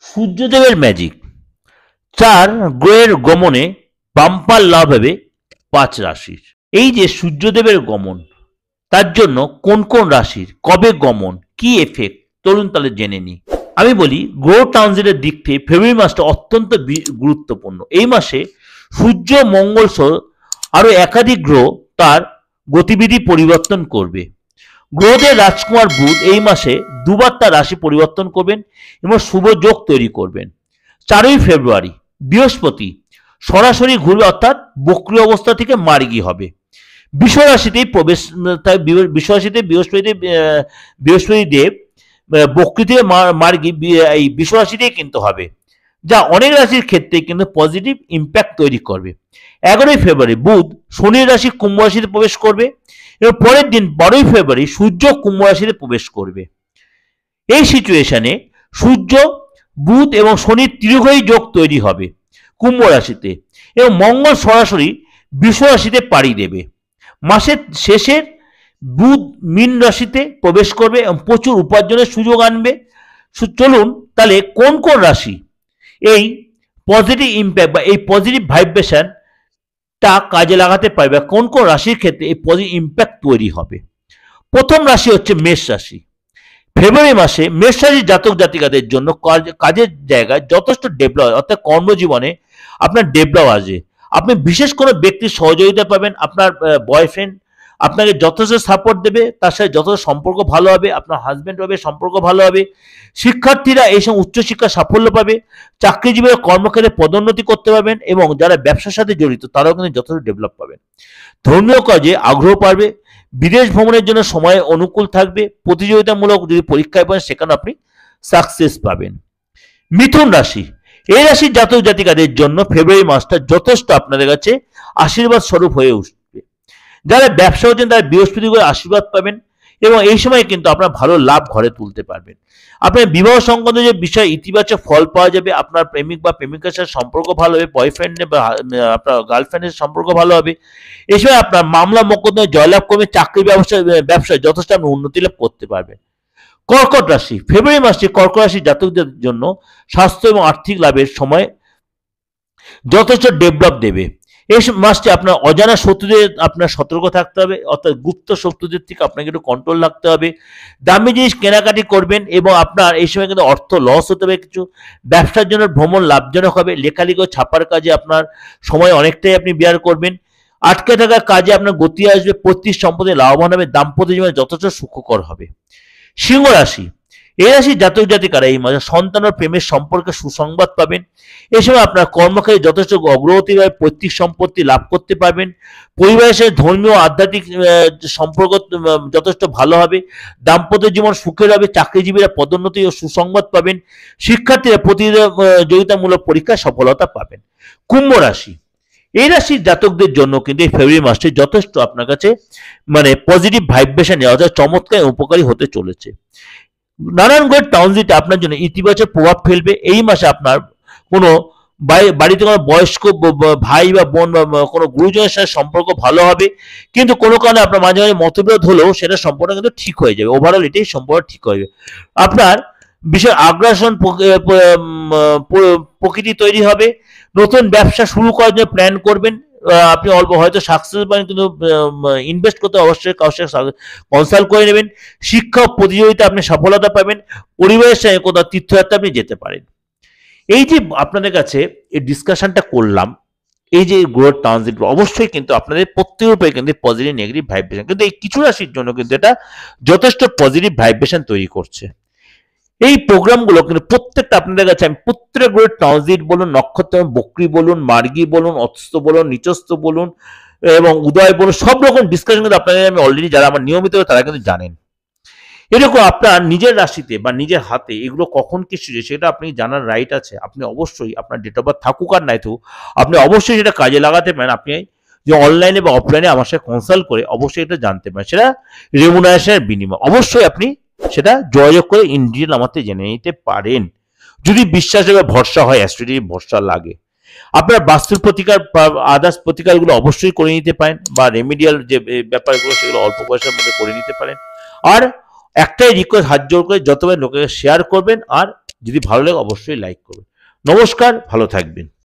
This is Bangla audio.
সূর্যদেবের ম্যাজিক। 4 গ্রহের গমনে বাম্পার লাভ হবে 5 রাশির। এই যে সূর্যদেবের গমন, তার জন্য কোন কোন রাশির কবে গমন, কি এফেক্ট, চলুন তাহলে জেনে নিই। আমি বলি গ্রহ ট্রানজিটের দিক থেকে ফেব্রুয়ারি মাসটা অত্যন্ত গুরুত্বপূর্ণ। এই মাসে সূর্য, মঙ্গল সহ আরো একাধিক গ্রহ তার গতিবিধি পরিবর্তন করবে। গ্রহদের রাজকুমার বুধ এই মাসে দুবার তার রাশি পরিবর্তন করবেন এবং শুভ যোগ তৈরি করবেন। 4ই ফেব্রুয়ারি বৃহস্পতি সরাসরি ঘুরবে, অর্থাৎ বক্রী অবস্থা থেকে মার্গী হবে। বৃষ রাশিতেই প্রবেশ, বৃষ রাশিতে বৃহস্পতি দেব বক্রী থেকে মার্গী এই বৃষ রাশিতেই কিন্তু হবে, যা অনেক রাশির ক্ষেত্রে কিন্তু পজিটিভ ইম্প্যাক্ট তৈরি করবে। 11ই ফেব্রুয়ারি বুধ শনির রাশি কুম্ভ রাশিতে প্রবেশ করবে এবং পরের দিন 12ই ফেব্রুয়ারি সূর্য কুম্ভ রাশিতে প্রবেশ করবে। এই সিচুয়েশনে সূর্য, বুধ এবং শনির ত্রিগ্রহী যোগ তৈরি হবে কুম্ভ রাশিতে এবং মঙ্গল সরাসরি বৃষ রাশিতে পাড়ি দেবে। মাসের শেষের বুধ মীন রাশিতে প্রবেশ করবে এবং প্রচুর উপার্জনের সুযোগ আনবে। চলুন তাহলে কোন কোন রাশি এই পজিটিভ ইম্প্যাক্ট বা এই পজিটিভ ভাইব্রেশন তা কাজে লাগাতে পারবে, কোন কোন রাশির ক্ষেত্রে এই পজিটিভ ইম্প্যাক্ট তৈরি হবে। প্রথম রাশি হচ্ছে মেষ রাশি। ফেব্রুয়ারি মাসে মেষ রাশির জাতক জাতিকাদের জন্য কাজের জায়গায় যথেষ্ট ডেভেলপ, অর্থাৎ কর্মজীবনে আপনার ডেভেলপ আসবে। আপনি বিশেষ কোনো ব্যক্তির সহযোগিতা পাবেন, আপনার বয়ফ্রেন্ড আপনাকে যথেষ্ট সাপোর্ট দেবে, তার সাথে যথেষ্ট সম্পর্ক ভালো হবে, আপনার হাজব্যান্ড হবে সম্পর্ক ভালো হবে। শিক্ষার্থীরা এই সময় উচ্চশিক্ষা সাফল্য পাবে, চাকরিজীবীরা কর্মক্ষেত্রে পদোন্নতি করতে পারবেন এবং যারা ব্যবসার সাথে জড়িত তারাও কিন্তু যথেষ্ট ডেভেলপ পাবেন। ধর্মীয় কাজে আগ্রহ পাবে, বিদেশ ভ্রমণের জন্য সময় অনুকূল থাকবে, প্রতিযোগিতামূলক যদি পরীক্ষায় পান সেখানে আপনি সাকসেস পাবেন। মিথুন রাশি, এই রাশির জাতক জাতিকাদের জন্য ফেব্রুয়ারি মাসটা যথেষ্ট আপনাদের কাছে আশীর্বাদ স্বরূপ হয়ে উঠবে। যারা ব্যবসা করছেন তারা বৃহস্পতিবার আশীর্বাদ পাবেন এবং এই সময় কিন্তু আপনার ভালো লাভ ঘরে তুলতে পারবেন। আপনার বিবাহ সংক্রান্ত যে বিষয় ইতিবাচক ফল পাওয়া যাবে, আপনার প্রেমিক বা প্রেমিকার সাথে সম্পর্ক ভালো হবে, বয়ফ্রেন্ড বা আপনার গার্লফ্রেন্ডের সম্পর্ক ভালো হবে। এই সময় আপনার মামলা মোকদ্দমায় জয়লাভ করবে, চাকরি ব্যবসায় যথেষ্ট আপনি উন্নতি লাভ করতে পারবেন। কর্কট রাশি, ফেব্রুয়ারি মাসে কর্কট রাশির জাতকদের জন্য স্বাস্থ্য এবং আর্থিক লাভের সময় যথেষ্ট ডেভেলপ দেবে। এই মাসটি আপনার অজানা শত্রুদের আপনার সতর্ক থাকতে হবে, অর্থাৎ গুপ্ত শত্রুদের থেকে আপনাকে একটু কন্ট্রোল রাখতে হবে। দামি জিনিস কেনাকাটি করবেন এবং আপনার এই সময় কিন্তু অর্থ লস হতে হবে কিছু। ব্যবসার জন্য ভ্রমণ লাভজনক হবে, লেখালেখি ও ছাপার কাজে আপনার সময় অনেকটাই আপনি ব্যয় করবেন। আটকে থাকা কাজে আপনার গতি আসবে, পৈতৃক সম্পদে লাভবান হবে, দাম্পত্য জীবনে যথেষ্ট সুখকর হবে। সিংহ রাশি, এই রাশির জাতক জাতিকারা এই মাসে সন্তান ও প্রেমের সম্পর্কে সুসংবাদ পাবেন। এই সময় আপনার কর্মক্ষেত্রে যথেষ্ট অগ্রগতি হবে, পৈতৃক সম্পত্তি লাভ করতে পারবেন। পরিবারের সাথে ধর্মীয় আধ্যাত্মিক সম্পর্ক যথেষ্ট ভালো হবে, দাম্পত্য জীবন সুখের হবে, চাকরিজীবীরা পদোন্নতি ও সুসংবাদ পাবেন, শিক্ষার্থীরা প্রতিযোগিতামূলক পরীক্ষায় সফলতা পাবেন। কুম্ভ রাশি, এই রাশির জাতকদের জন্য কিন্তু এই ফেব্রুয়ারি মাসটি যথেষ্ট আপনার কাছে মানে পজিটিভ ভাইব্রেশন অর্থাৎ চমৎকার উপকারী হতে চলেছে। নানান গ্রহের ট্রানজিট আপনার জন্য ইতিবাচক প্রভাব ফেলবে। এই মাসে আপনার কোনো বাড়িতে কোনো বয়স্ক ভাই বা বোন বা কোনো গুরুজনের সাথে সম্পর্ক ভালো হবে, কিন্তু কোনো কারণে আপনার মাঝে মাঝে মতবিরোধ হলেও সেটা সম্পর্ক কিন্তু ঠিক হয়ে যাবে। ওভারঅল এটাই সম্পর্ক ঠিক হয়ে যাবে। আপনার বিশেষ আগ্রাসন প্রকৃতি তৈরি হবে। নতুন ব্যবসা শুরু করার জন্য প্ল্যান করবেন, আপনি অল্প হয়তো সাকসেস পাবেন, কিন্তু ইনভেস্ট করতে অবশ্যই কারোর সাথে কনসাল্ট করে নেবেন। শিক্ষা প্রতিযোগিতা আপনি সফলতা পাবেন, পরিবারের সঙ্গে কোথাও তীর্থযাত্রা আপনি যেতে পারেন। এই যে আপনাদের কাছে এই ডিসকাশনটা করলাম, এই যে গ্রোথ ট্রানজিট অবশ্যই কিন্তু আপনাদের প্রত্যেকের উপরে কিন্তু পজিটিভ নেগেটিভ ভাইব্রেশন, কিন্তু এই কিছু রাশির জন্য কিন্তু এটা যথেষ্ট পজিটিভ ভাইব্রেশন তৈরি করছে। এই প্রোগ্রামগুলো কিন্তু প্রত্যেকটা আপনাদের কাছে আমি প্রত্যেকটা গ্রহের ট্রানজিট বলুন, নক্ষত্র বক্রী বলুন, মার্গী বলুন, অস্ত বলুন, নিচস্থ বলুন এবং উদয় বলুন, সব রকম ডিসকাশন কিন্তু আপনাদের আমি অলরেডি যারা আমার নিয়মিত তারা কিন্তু জানেন। এরকম আপনার নিজের রাশিতে বা নিজের হাতে এগুলো কখন কি সেটা আপনি জানার রাইট আছে। আপনি অবশ্যই আপনার ডেট অফ বার্থ থাকুক আর নাই থাকুক, আপনি অবশ্যই সেটা কাজে লাগাতে পারেন। আপনি যে অনলাইনে বা অফলাইনে আমার সাথে কনসাল্ট করে অবশ্যই এটা জানতে পারেন, সেটা রেমুনারেশনের বিনিময়। অবশ্যই আপনি সেটা যোগাযোগ করে ইন ডিটেল আমাকে জেনে নিতে পারেন, যদি বিশ্বাস বা ভরসা হয়, অ্যাস্ট্রোলজি ভরসা লাগে। আপনার বাস্তুর প্রতিকার বা আদার্স প্রতিকারগুলো অবশ্যই করে নিতে পারেন, বা রেমিডিয়াল যে ব্যাপারগুলো সেগুলো অল্প পয়সার মধ্যে করে নিতে পারেন। আর একটাই রিকোয়েস্ট, হাত জোর করে যতবার লোকের শেয়ার করবেন আর যদি ভালো লাগে অবশ্যই লাইক করবেন। নমস্কার, ভালো থাকবেন।